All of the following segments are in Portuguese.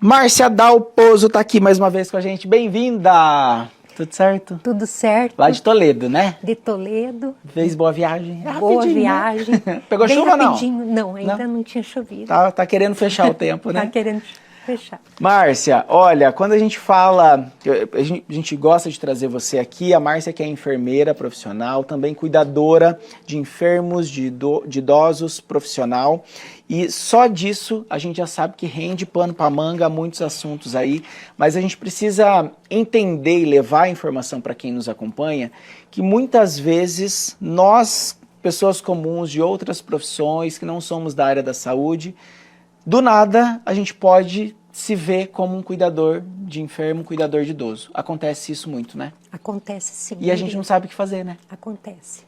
Márcia Dalpozo tá aqui mais uma vez com a gente. Bem-vinda! Tudo certo? Tudo certo. Lá de Toledo, né? De Toledo. Fez boa viagem? Boa viagem. Né? Pegou bem chuva rapidinho. Não, ainda não tinha chovido. Tá querendo fechar o tempo, né? Tá querendo fechar. Márcia, olha, quando a gente fala, a gente gosta de trazer você aqui, a Márcia que é enfermeira profissional, também cuidadora de enfermos, de idosos profissional, e só disso a gente já sabe que rende pano para manga muitos assuntos aí, mas a gente precisa entender e levar a informação para quem nos acompanha, que muitas vezes nós, pessoas comuns de outras profissões, que não somos da área da saúde, do nada, a gente pode se ver como um cuidador de enfermo, um cuidador de idoso. Acontece isso muito, né? Acontece sim. E a gente não sabe o que fazer, né? Acontece.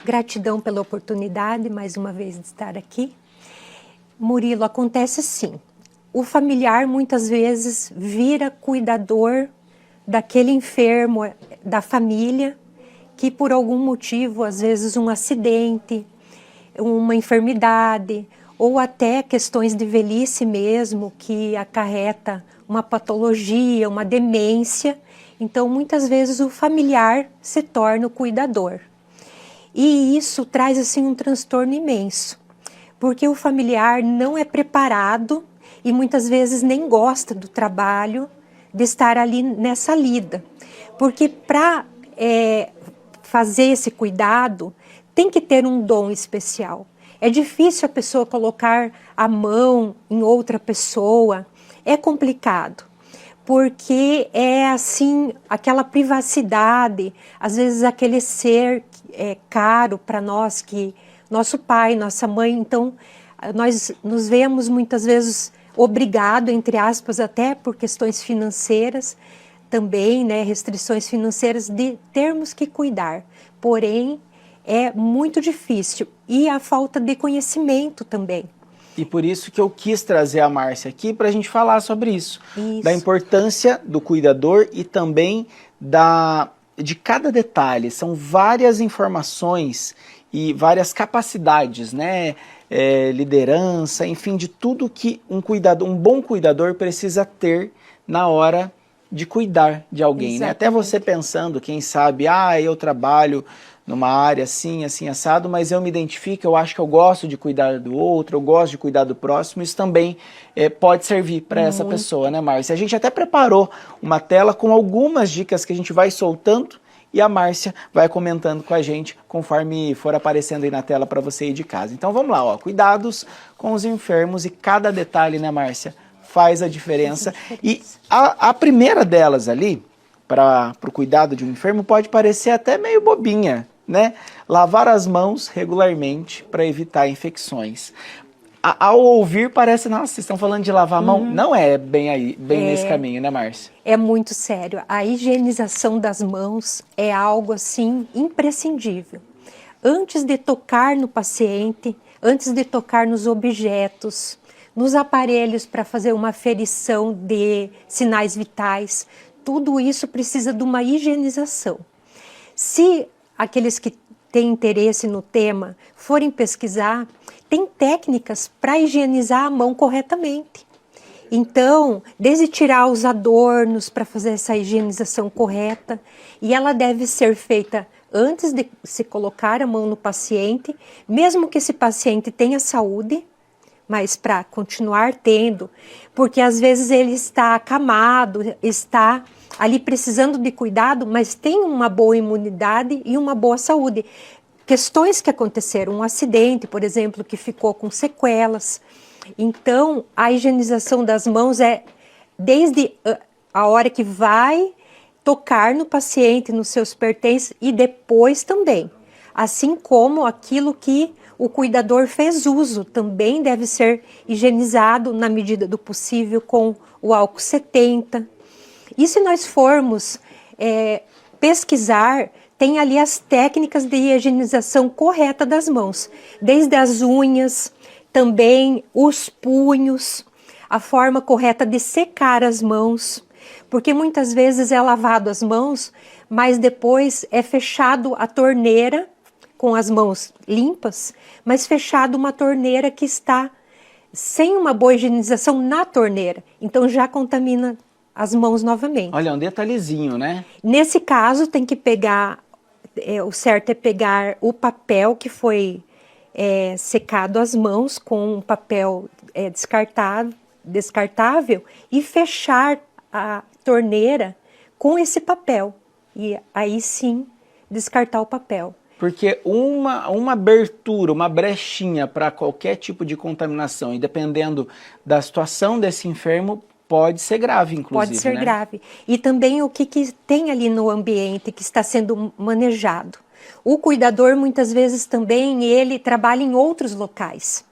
Gratidão pela oportunidade, mais uma vez, de estar aqui. Murilo, acontece sim. O familiar, muitas vezes, vira cuidador daquele enfermo, da família, que por algum motivo, às vezes um acidente, uma enfermidade, ou até questões de velhice mesmo, que acarreta uma patologia, uma demência. Então, muitas vezes, o familiar se torna o cuidador. E isso traz, assim, um transtorno imenso, porque o familiar não é preparado e muitas vezes nem gosta do trabalho de estar ali nessa lida. Porque para fazer esse cuidado, tem que ter um dom especial. É difícil a pessoa colocar a mão em outra pessoa, é complicado, porque é assim, aquela privacidade, às vezes aquele ser caro para nós, que nosso pai, nossa mãe, então nós nos vemos muitas vezes obrigado, entre aspas, até por questões financeiras, também, né, restrições financeiras, de termos que cuidar, porém, é muito difícil. E a falta de conhecimento também. E por isso que eu quis trazer a Márcia aqui para a gente falar sobre isso. Da importância do cuidador e também de cada detalhe. São várias informações e várias capacidades, né? Liderança, enfim, de tudo que um bom cuidador precisa ter na hora de cuidar de alguém. Né? Até você pensando, quem sabe, eu trabalho numa área assim, assim, assado, mas eu me identifico, eu acho que eu gosto de cuidar do outro, eu gosto de cuidar do próximo, isso também pode servir para essa pessoa, né, Márcia? A gente até preparou uma tela com algumas dicas que a gente vai soltando e a Márcia vai comentando com a gente conforme for aparecendo aí na tela para você ir de casa. Então vamos lá, ó, cuidados com os enfermos e cada detalhe, né, Márcia, faz a diferença. E a primeira delas ali, para o cuidado de um enfermo, pode parecer até meio bobinha, né? Lavar as mãos regularmente para evitar infecções. Ao ouvir parece, nossa, vocês estão falando de lavar a mão? Não é bem nesse caminho, né, Márcia? É muito sério. A higienização das mãos é algo, assim, imprescindível. Antes de tocar no paciente, antes de tocar nos objetos, nos aparelhos para fazer uma aferição de sinais vitais, tudo isso precisa de uma higienização. Se aqueles que têm interesse no tema forem pesquisar, tem técnicas para higienizar a mão corretamente. Então, desde tirar os adornos para fazer essa higienização correta, e ela deve ser feita antes de se colocar a mão no paciente, mesmo que esse paciente tenha saúde, mas para continuar tendo, porque às vezes ele está acamado, está ali precisando de cuidado, mas tem uma boa imunidade e uma boa saúde. Questões que aconteceram, um acidente, por exemplo, que ficou com sequelas. Então, a higienização das mãos é desde a hora que vai tocar no paciente, nos seus pertences, e depois também. Assim como aquilo que o cuidador fez uso, também deve ser higienizado na medida do possível com o álcool 70. E se nós formos pesquisar, tem ali as técnicas de higienização correta das mãos, desde as unhas, também os punhos, a forma correta de secar as mãos, porque muitas vezes é lavado as mãos, mas depois é fechado a torneira com as mãos limpas, mas fechado uma torneira que está sem uma boa higienização na torneira. Então já contamina as mãos novamente. Olha, um detalhezinho, né? Nesse caso, tem que pegar, o certo é pegar o papel que foi secado as mãos com um papel descartável e fechar a torneira com esse papel. E aí sim, descartar o papel. Porque uma abertura, uma brechinha para qualquer tipo de contaminação, e dependendo da situação desse enfermo, pode ser grave, inclusive. Pode ser, né? grave. E também o que tem ali no ambiente que está sendo manejado. O cuidador, muitas vezes também, ele trabalha em outros locais.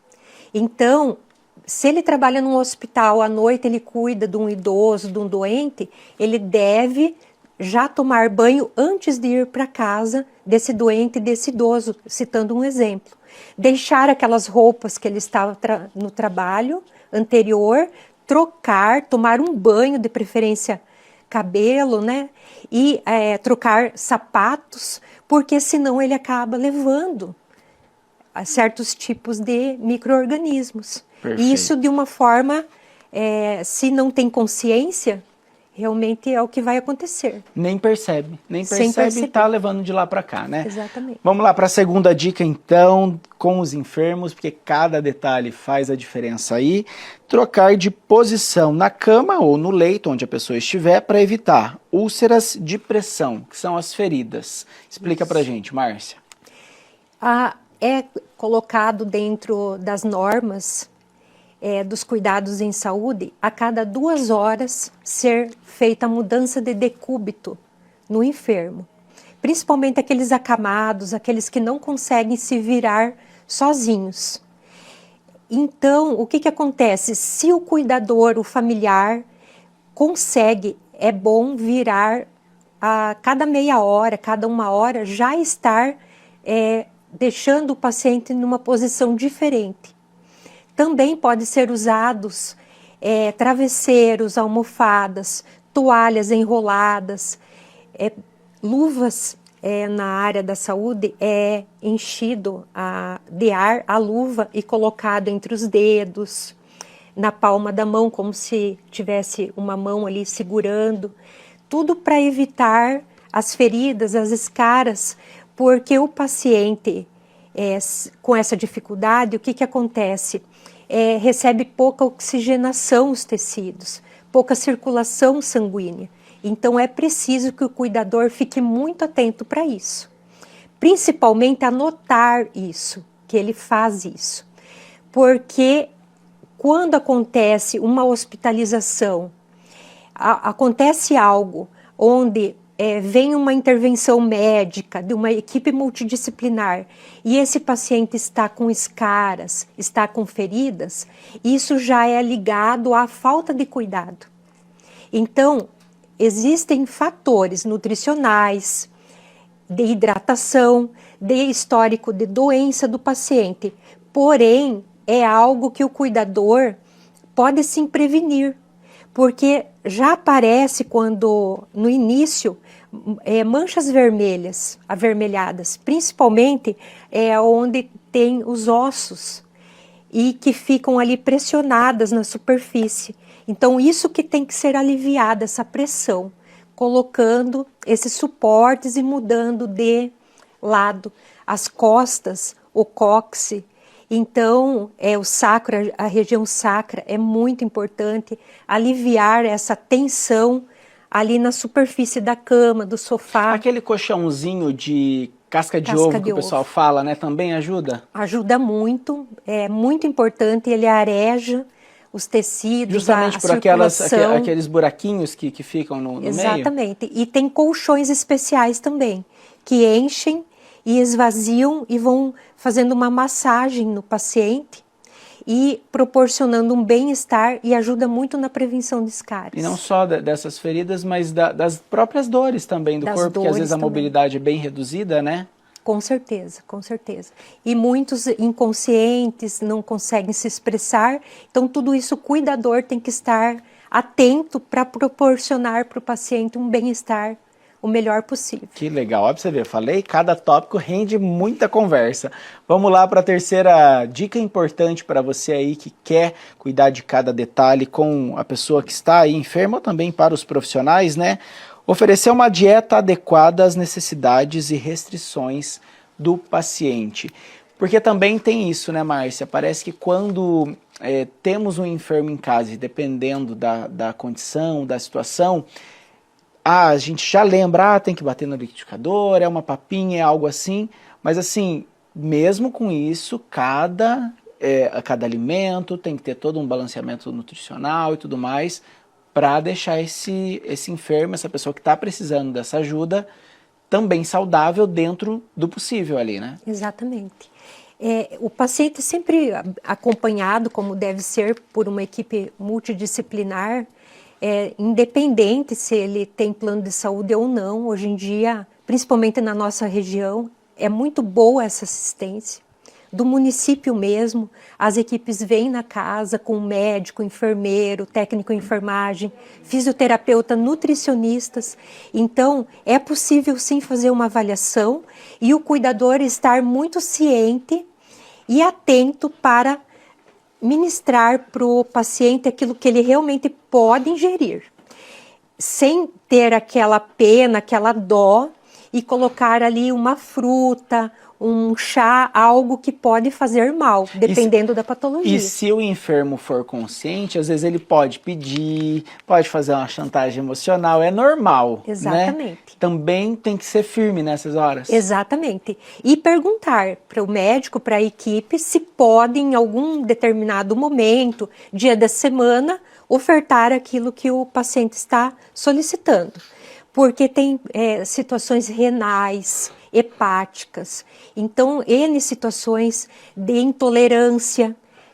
Então, se ele trabalha num hospital, à noite ele cuida de um idoso, de um doente, ele deve já tomar banho antes de ir para casa desse doente, desse idoso, citando um exemplo. Deixar aquelas roupas que ele estava no trabalho anterior, trocar, tomar um banho, de preferência cabelo, né? E trocar sapatos, porque senão ele acaba levando a certos tipos de micro-organismos. E isso de uma forma, se não tem consciência, realmente é o que vai acontecer. Nem percebe e está levando de lá para cá, né? Exatamente. Vamos lá para a segunda dica, então, com os enfermos, porque cada detalhe faz a diferença aí. Trocar de posição na cama ou no leito, onde a pessoa estiver, para evitar úlceras de pressão, que são as feridas. Explica para a gente, Márcia. É colocado dentro das normas dos cuidados em saúde, a cada 2 horas ser feita a mudança de decúbito no enfermo. Principalmente aqueles acamados, aqueles que não conseguem se virar sozinhos. Então, o que acontece? Se o cuidador, o familiar, consegue, é bom virar a cada meia hora, cada 1 hora, já estar deixando o paciente numa posição diferente. Também pode ser usados travesseiros, almofadas, toalhas enroladas, luvas. Na área da saúde é enchido de ar a luva e colocado entre os dedos, na palma da mão, como se tivesse uma mão ali segurando. Tudo para evitar as feridas, as escaras, porque o paciente com essa dificuldade, o que acontece? Recebe pouca oxigenação os tecidos, pouca circulação sanguínea. Então é preciso que o cuidador fique muito atento para isso. Principalmente anotar isso, que ele faz isso. Porque quando acontece uma hospitalização, acontece algo onde vem uma intervenção médica de uma equipe multidisciplinar e esse paciente está com escaras, está com feridas, isso já é ligado à falta de cuidado. Então, existem fatores nutricionais, de hidratação, de histórico de doença do paciente, porém, é algo que o cuidador pode sim prevenir, porque já aparece quando, no início, manchas vermelhas, avermelhadas, principalmente onde tem os ossos e que ficam ali pressionadas na superfície. Então, isso que tem que ser aliviado, essa pressão, colocando esses suportes e mudando de lado. As costas, o cóccix. Então, o sacro, a região sacra é muito importante aliviar essa tensão ali na superfície da cama, do sofá. Aquele colchãozinho de casca de ovo que o pessoal fala, né? Também ajuda? Ajuda muito, é muito importante, ele areja os tecidos, justamente por aqueles buraquinhos que ficam no meio? Exatamente, e tem colchões especiais também, que enchem e esvaziam e vão fazendo uma massagem no paciente e proporcionando um bem-estar e ajuda muito na prevenção de escaras. E não só dessas feridas, mas das próprias dores também do corpo, porque às vezes a mobilidade é bem reduzida, né? Com certeza, com certeza. E muitos inconscientes não conseguem se expressar, então tudo isso o cuidador tem que estar atento para proporcionar para o paciente um bem-estar o melhor possível. Que legal, olha pra você ver, eu falei, cada tópico rende muita conversa. Vamos lá para a terceira dica importante para você aí que quer cuidar de cada detalhe com a pessoa que está aí enferma, ou também para os profissionais, né? Oferecer uma dieta adequada às necessidades e restrições do paciente. Porque também tem isso, né, Márcia? Parece que quando temos um enfermo em casa, e dependendo da condição, da situação, a gente já lembra, tem que bater no liquidificador, é uma papinha, é algo assim. Mas assim, mesmo com isso, cada alimento tem que ter todo um balanceamento nutricional e tudo mais, para deixar esse enfermo, essa pessoa que está precisando dessa ajuda, também saudável dentro do possível ali, né? Exatamente. O paciente sempre acompanhado, como deve ser, por uma equipe multidisciplinar, independente se ele tem plano de saúde ou não. Hoje em dia, principalmente na nossa região, é muito boa essa assistência. Do município mesmo, as equipes vêm na casa com médico, enfermeiro, técnico em enfermagem, fisioterapeuta, nutricionistas. Então, é possível sim fazer uma avaliação e o cuidador estar muito ciente e atento para ministrar para o paciente aquilo que ele realmente pode ingerir, sem ter aquela pena, aquela dó, e colocar ali uma fruta, um chá, algo que pode fazer mal, dependendo da patologia. E se o enfermo for consciente, às vezes ele pode pedir, pode fazer uma chantagem emocional, é normal. Exatamente. Né? Também tem que ser firme nessas horas. Exatamente. E perguntar para o médico, para a equipe, se pode, em algum determinado momento, dia da semana, ofertar aquilo que o paciente está solicitando. Porque tem situações renais, hepáticas, então N situações de intolerância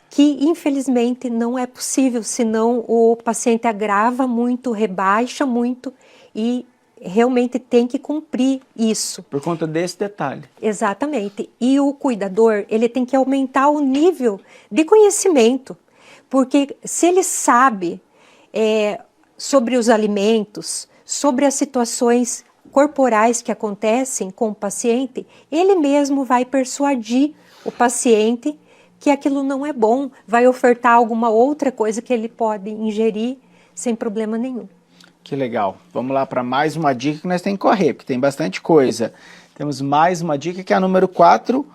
que infelizmente não é possível, senão o paciente agrava muito, rebaixa muito e realmente tem que cumprir isso. Por conta desse detalhe. Exatamente. E o cuidador, ele tem que aumentar o nível de conhecimento, porque se ele sabe sobre os alimentos, sobre as situações corporais que acontecem com o paciente, ele mesmo vai persuadir o paciente que aquilo não é bom, vai ofertar alguma outra coisa que ele pode ingerir sem problema nenhum. Que legal. Vamos lá para mais uma dica que nós temos que correr, porque tem bastante coisa. Temos mais uma dica que é a número 4,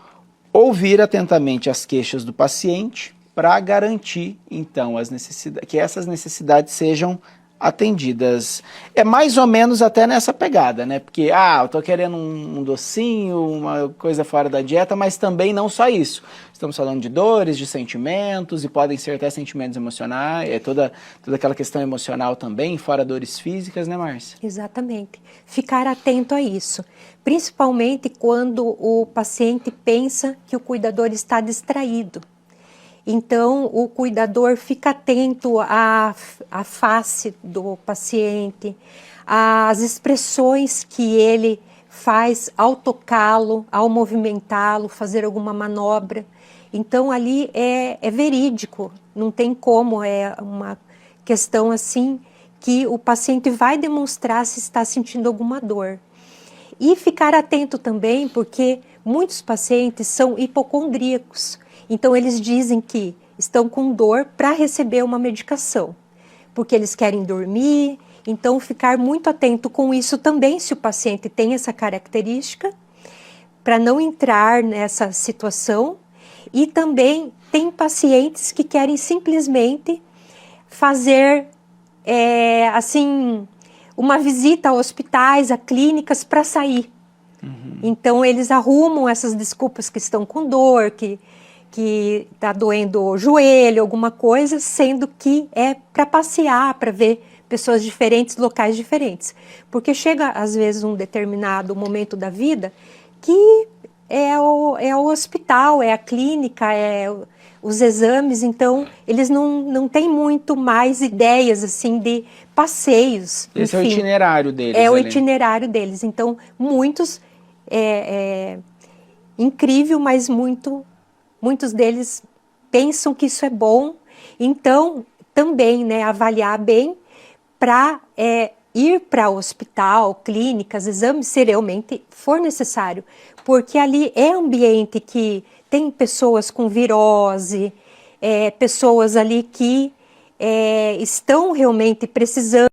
ouvir atentamente as queixas do paciente para garantir, então, que essas necessidades sejam atendidas. É mais ou menos até nessa pegada, né? Porque, eu tô querendo um docinho, uma coisa fora da dieta, mas também não só isso. Estamos falando de dores, de sentimentos, e podem ser até sentimentos emocionais, toda aquela questão emocional também, fora dores físicas, né, Márcia? Exatamente. Ficar atento a isso. Principalmente quando o paciente pensa que o cuidador está distraído. Então, o cuidador fica atento à face do paciente, às expressões que ele faz ao tocá-lo, ao movimentá-lo, fazer alguma manobra. Então, ali é verídico, não tem como, é uma questão assim que o paciente vai demonstrar se está sentindo alguma dor. E ficar atento também, porque muitos pacientes são hipocondríacos. Então, eles dizem que estão com dor para receber uma medicação, porque eles querem dormir. Então, ficar muito atento com isso também, se o paciente tem essa característica, para não entrar nessa situação. E também tem pacientes que querem simplesmente fazer, uma visita a hospitais, a clínicas para sair. Uhum. Então, eles arrumam essas desculpas que estão com dor, que está doendo o joelho, alguma coisa, sendo que é para passear, para ver pessoas diferentes, locais diferentes. Porque chega, às vezes, um determinado momento da vida que é o hospital, é a clínica, é os exames, então eles não têm muito mais ideias assim de passeios. Esse enfim, é o itinerário deles. É o itinerário deles. Então, muitos, incrível, mas muitos deles pensam que isso é bom. Então, também, né, avaliar bem para ir para o hospital, clínicas, exames, se realmente for necessário, porque ali é ambiente que tem pessoas com virose, pessoas ali que estão realmente precisando